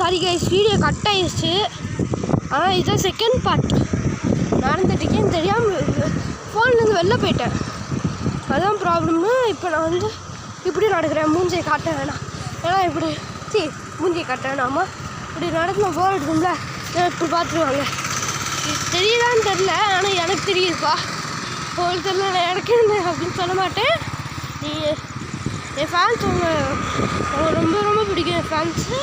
Sorry guys, video cut ஆயிடுச்சு. ஆனால் இதுதான் செகண்ட் பார்ட். நடந்துட்டுக்கேன்னு தெரியாமல் ஃபோன்லேருந்து வெளில போயிட்டேன். அதுதான் ப்ராப்ளம்னு. இப்போ நான் வந்து இப்படி நடக்கிறேன். மூஞ்சியை காட்ட வேணாம், ஏன்னா இப்படி மூஞ்சியை காட்ட வேணாமா, இப்படி நடந்து ஃபோன் எடுக்கும்ல, இப்படி பார்த்துருவாங்க. தெரியுதான்னு தெரில, ஆனால் எனக்கு தெரியுதுப்பா. உங்களுக்கு தெரியல, நான் எனக்கு அப்படின்னு சொல்ல மாட்டேன். நீ என் ஃபேன்ஸ் அவங்க ரொம்ப ரொம்ப பிடிக்கும். என் ஃபேன்ஸு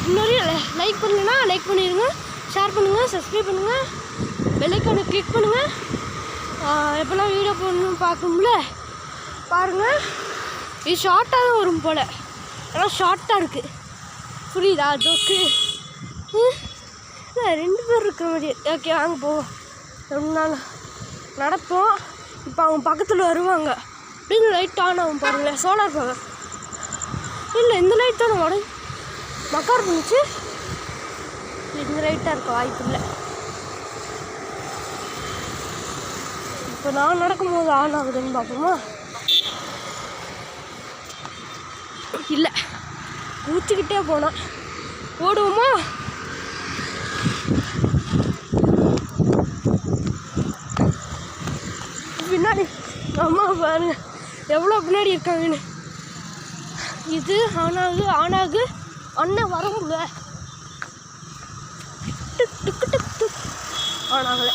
இன்னொரு லைக் பண்ணுங்கன்னா லைக் பண்ணிடுங்க, ஷேர் பண்ணுங்கள், சப்ஸ்கிரைப் பண்ணுங்கள், பெல் ஐக்கானை கிளிக் பண்ணுங்கள். எப்போல்லாம் வீடியோ போடணும்னு பார்க்கணும்ல பாருங்கள். இது ஷார்ட்டாக தான் வரும் போல், ஏன்னா ஷார்ட்டாக இருக்குது. புரியுதா ஜோக்கு? இல்லை 2 பேர் இருக்கிற மாதிரி. ஓகே வாங்க போவோம். ரொம்ப நாள் நடப்போம். இப்போ அவங்க பக்கத்தில் வருவாங்க. அப்படின்னு லைட் ஆன் ஆகும் பாருங்களேன், சோலார் பவர். இல்லை இந்த லைட் தான் உடனே மக்கார் பண்ணிச்சு. இந்த லைட்டாக இருக்க வாய்ப்பு இல்லை. இப்போ நான் நடக்கும்போது ஆன் ஆகுதுன்னு பார்ப்போமா? இல்லை, ஊற்றிக்கிட்டே போனேன். ஓடுவோமா? பின்னாடி அம்மா பாருங்க எவ்வளோ பின்னாடி இருக்காங்கன்னு. இது ஆனாகு அண்ணன் வரமுல டிக்கு டிக்கு ஆனாங்களே,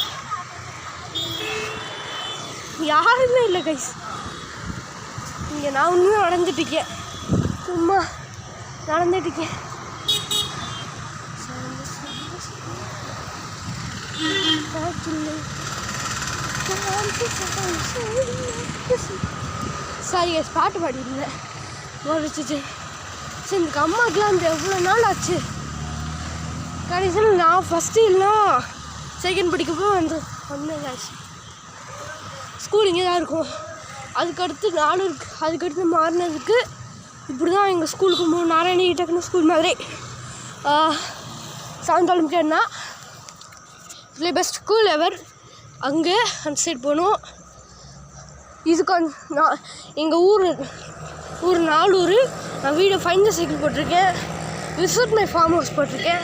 யாருமே இல்லை கைஸ். இங்கே நான் இன்னும் நடந்துட்டுருக்கேன், சும்மா நடந்துட்டுருக்கேன். சாரி கைஸ், பாட்டு பாடிருந்தேன் வச்சுட்டு. சரி, இந்த அம்மாக்கெலாம் அந்த எவ்வளோ நாள் ஆச்சு. கடைசியில் நான் ஃபஸ்ட்டு இல்லைனா செகண்ட் படிக்கப்போ வந்தேன் கைஸ். ஸ்கூல் இங்கே தான் இருக்கும். அதுக்கடுத்து 4 இருக்குது. அதுக்கடுத்து மாறினதுக்கு இப்படி தான் எங்கள் ஸ்கூலுக்கு 3 நாராயணி டக்குனு ஸ்கூல் மாதிரி 7th ஒலிம்பியாட்னா இதில் பெஸ்ட் ஸ்கூல் எவர். அங்கே அந்த சைடு போகணும். இதுக்கு நான் எங்கள் ஊர் 4 நான் வீடியோ ஃபைன் த சைக்கிள் போட்டிருக்கேன், விசிட் மை ஃபார்ம் ஹவுஸ் போட்டிருக்கேன்.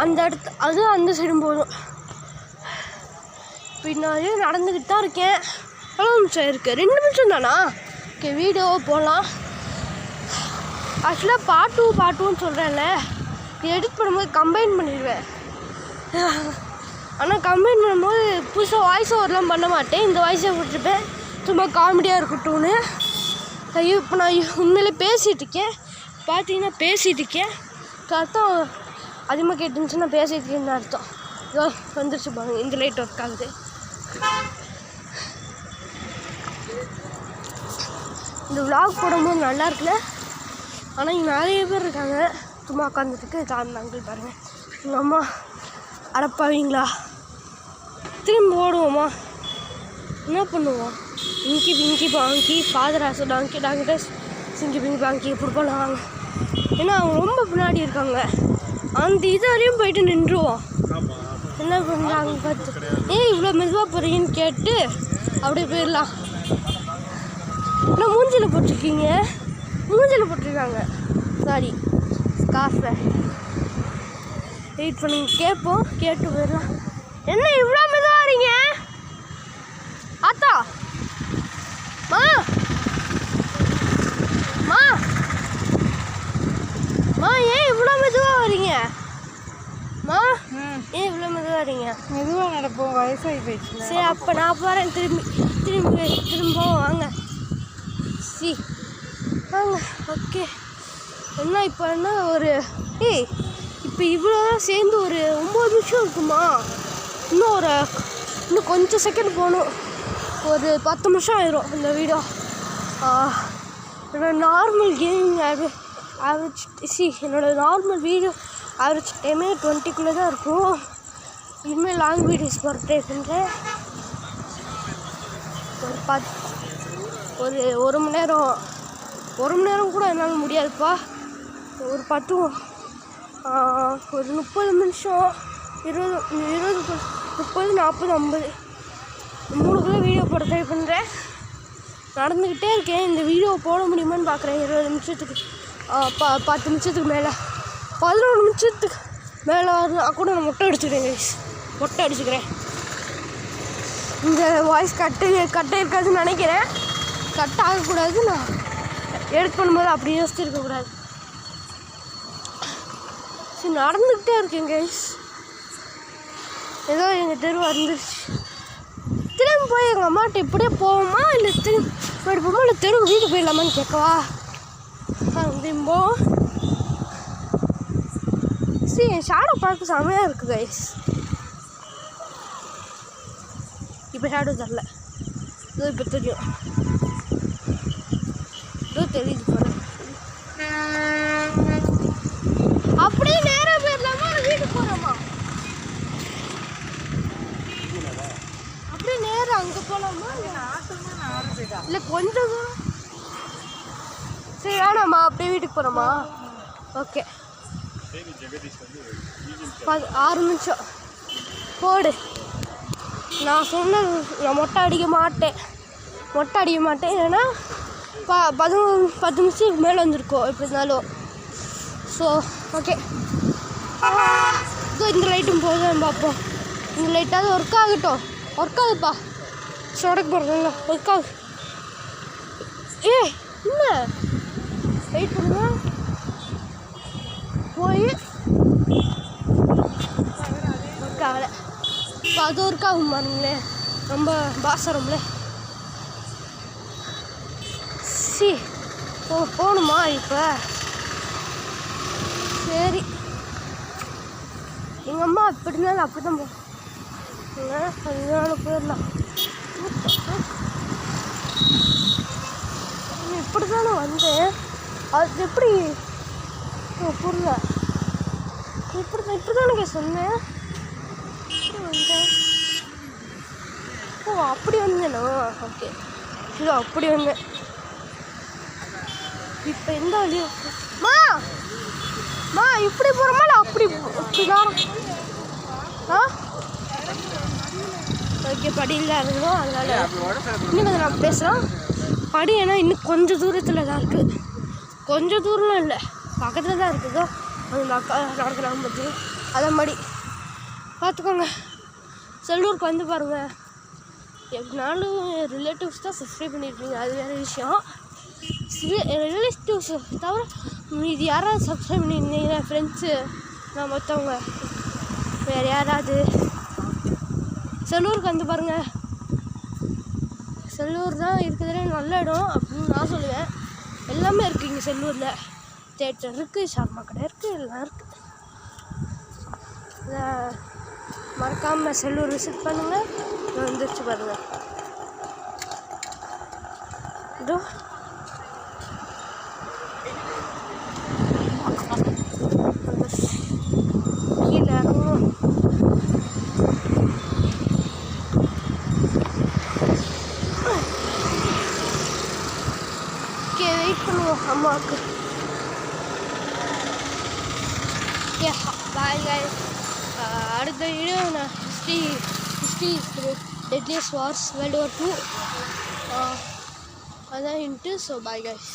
அந்த இடத்து அது அந்த சைடும் போகணும். பின்னாடி நடந்துக்கிட்டு தான் இருக்கேன். எவ்வளோ நிமிஷம் இருக்குது? 2 நிமிஷம் தானா? ஓகே, வீடியோ போகலாம். ஆக்சுவலாக பார்ட் 2 சொல்கிறேன்ல, எடிட் பண்ணும்போது கம்பைன் பண்ணிடுவேன். ஆனால் கம்பைன் பண்ணும்போது புதுசாக வாய்ஸ் ஓவர்லாம் பண்ண மாட்டேன். இந்த வாய்ஸை விட்டுருப்பேன், சும்மா காமெடியாக இருக்கட்டும்னு. ஐயோ, இப்போ நான் உண்மையிலே பேசிகிட்டு இருக்கேன். பார்த்தீங்கன்னா பேசிகிட்டு இருக்கேன். அர்த்தம் அதிகமாக கேட்டுருந்துச்சுன்னா பேசிகிட்டு இருக்கேன்னு அர்த்தம். இதோ வந்துருச்சு பாருங்க, இந்த லைட் ஒர்க் ஆகுது. இந்த விளாக் போடும்போது நல்லா இருக்குல்ல. ஆனால் இங்கே நிறைய பேர் இருக்காங்க சும்மா உட்காந்துட்டுக்கு. அந்த அங்கிள் பாருங்கள், எங்கள் அம்மா அடப்பாவீங்களா, திரும்பி ஓடுவோமா, என்ன பண்ணுவோம்? இங்கி பிங்கி பாங்கி ஃபாதராசு டாங்கி டாங்கிட்டஸ் சிங்கி பிங்கி பாங்கி ஃபுட்பால் வாங்க. ஏன்னா அவங்க ரொம்ப பின்னாடி இருக்காங்க. அந்த இது வரையும் போயிட்டு நின்றுவோம். என்ன பண்ணுறாங்க பார்த்து, இவ்வளோ மெதுவாக போகிறீங்கன்னு கேட்டு அப்படியே போயிடலாம். ஆனால் மூஞ்சில் போட்டிருக்கீங்க, மூஞ்சில் போட்டிருக்காங்க. சாரி, காசை வெயிட் பண்ணுங்க, கேட்போம், கேட்டு போயிடலாம். என்ன இவ்வளோ மெதுவாக வரீங்க ஆத்தா? மா மா மா ஏன் இவ்வளோ மெதுவாக வரீங்க? மா ஏன் இவ்வளோ மெதுவாக வரீங்க? மெதுவாக நடப்போம், வயசாகி போயிடுச்சு. சரி, அப்போ நான் போகிறேன். திரும்ப வாங்க. வாங்க. ஓகே, என்ன இப்போ என்ன ஒரு இப்போ இவ்வளோ தான் சேர்ந்து ஒரு 9 நிமிஷம் இருக்குமா? இன்னும் கொஞ்சம் செகண்ட் போகணும். ஒரு 10 நிமிஷம் ஆயிரும் இந்த வீடியோ. என்னோடய நார்மல் கேமிங் ஆவரேஜ் என்னோடய நார்மல் வீடியோ ஆவரேஜ் டைமே 20க்குள்ளே தான் இருக்கும். இனிமேல் லாங் வீடியோஸ் போகிற ட்ரை பண்ணுறேன். ஒரு மணி நேரம் கூட என்னால் முடியாதுப்பா. ஒரு 30 நிமிஷம் 20 30 40 50 3 வீடியோ போட ட்ரை பண்ணுறேன். நடந்துக்கிட்டே இருக்கேன். இந்த வீடியோ போட முடியுமான்னு பார்க்குறேன். 20 நிமிஷத்துக்கு 10 நிமிஷத்துக்கு மேலே 11 நிமிஷத்துக்கு மேலே வரலாம் கூட நான் மொட்டை அடிச்சுக்கிறேன் கைஸ். மொட்டை அடிச்சுக்கிறேன். இந்த வாய்ஸ் கட்டு இருக்காதுன்னு நினைக்கிறேன். கட் ஆகக்கூடாது. நான் எடிட் பண்ணும்போது அப்படி யோசிச்சிருக்கக்கூடாது. சரி, நடந்துக்கிட்டே இருக்கேன் கைஸ். ஏதோ எங்கள் தெரு வந்துருச்சு. திரும்பி போய் எங்கள் அம்மாட்ட இப்படியே போவோமா இல்லை திரும்பி போயிட்டு போவோமா இல்லை தெருவுக்கு வீட்டுக்கு போயிடலாமான்னு கேட்கவா? திரும்போம். சரி, என் ஷேடோ பார்க்க செமையாக இருக்குது கைஸ். இப்போ ஷேடோ தரல. இதோ இப்போ தெரியும். இதோ தெரியுது போல. அப்படியே நேராக போயிடலாமா இல்லை வீட்டுக்கு போகிறோமா? அப்படியே நேராக அங்கே போகலாமா இல்லை கொஞ்சம் தூரம்? சரி வேணாம்மா, அப்படியே வீட்டுக்கு போகிறோமா? ஓகே. 6 நிமிஷம் போடு. நான் சொன்னேன் நான் மொட்டை அடிக்க மாட்டேன். ஏன்னா 10 நிமிஷத்துக்கு மேலே வந்திருக்கோம் எப்படி இருந்தாலும். So okay. ஸோ இந்த லைட்டும் போதும் பார்ப்போம். இந்த லைட்டாவது ஒர்க் ஆகட்டும். ஒர்க் ஆகுப்பா. சொடக்கு போடுறதுல ஒர்க் ஆகு. என்ன வெயிட் பண்ணுங்க. போய் ஒர்க் ஆகலை. இப்போ அது ஒர்க் ஆகும் பாருங்களே. ரொம்ப பாசரம்ல. போகணுமா இப்போ? சரி, எங்கள் அம்மா அப்படி இருந்தாலும் அப்படி தான் போங்க. அதனால போயிடலாம். இப்படி தானே வந்தேன். அது எப்படி புரியல. இப்படி தானே சொன்னேன். வந்தேன். ஓ, அப்படி வந்தேனா? ஓகே. இல்லை, அப்படி வந்தேன். இப்போ எந்த வழியா? மா இப்படி போகிறோமா இல்லை அப்படிதான்? ஓகே, படியில் தான் இருக்கணும். அதனால இன்னும் கொஞ்சம் நான் பேசுகிறோம். படி ஏன்னா இன்னும் கொஞ்சம் தூரத்தில் தான் இருக்குது. கொஞ்சம் தூரம் இல்லை, பக்கத்தில் தான் இருக்குதோ. அது நடக்கலாம் பற்றி அதை மாதிரி பார்த்துக்கோங்க. செல்லூருக்கு வந்து பாருங்கள். எப்படினாலும் ரிலேட்டிவ்ஸ் தான் சப்ஸ்கிரைப் பண்ணியிருக்கீங்க, அது வேறு விஷயம். ரிலேட்டிவ்ஸ் தவிர இது யாராவது சப்ஸ்கிரைப் பண்ணியிருந்தீங்க ஃப்ரெண்ட்ஸு, நான் மற்றவங்க வேறு யாராவது செல்லூருக்கு வந்து பாருங்கள். செல்லூர் தான் இருக்கிறதுலே நல்ல இடம் அப்படின்னு நான் சொல்லுவேன். எல்லாமே இருக்குது இங்கே செல்லூரில். தேட்டர் இருக்குது, ஷார்மா கடை இருக்குது, எல்லாம் இருக்குது. மறக்காமல் செல்லூர் விசிட் பண்ணுங்கள். வந்துருச்சு பாருங்கள். இதோ கீழே இறங்கும். வெயிட் பண்ணுவோம் அம்மாவுக்கு. Bye guys. அடுத்த வீடியோ நான் history deadliest Wars World War II அதான் இன்ட்டு. So bye guys.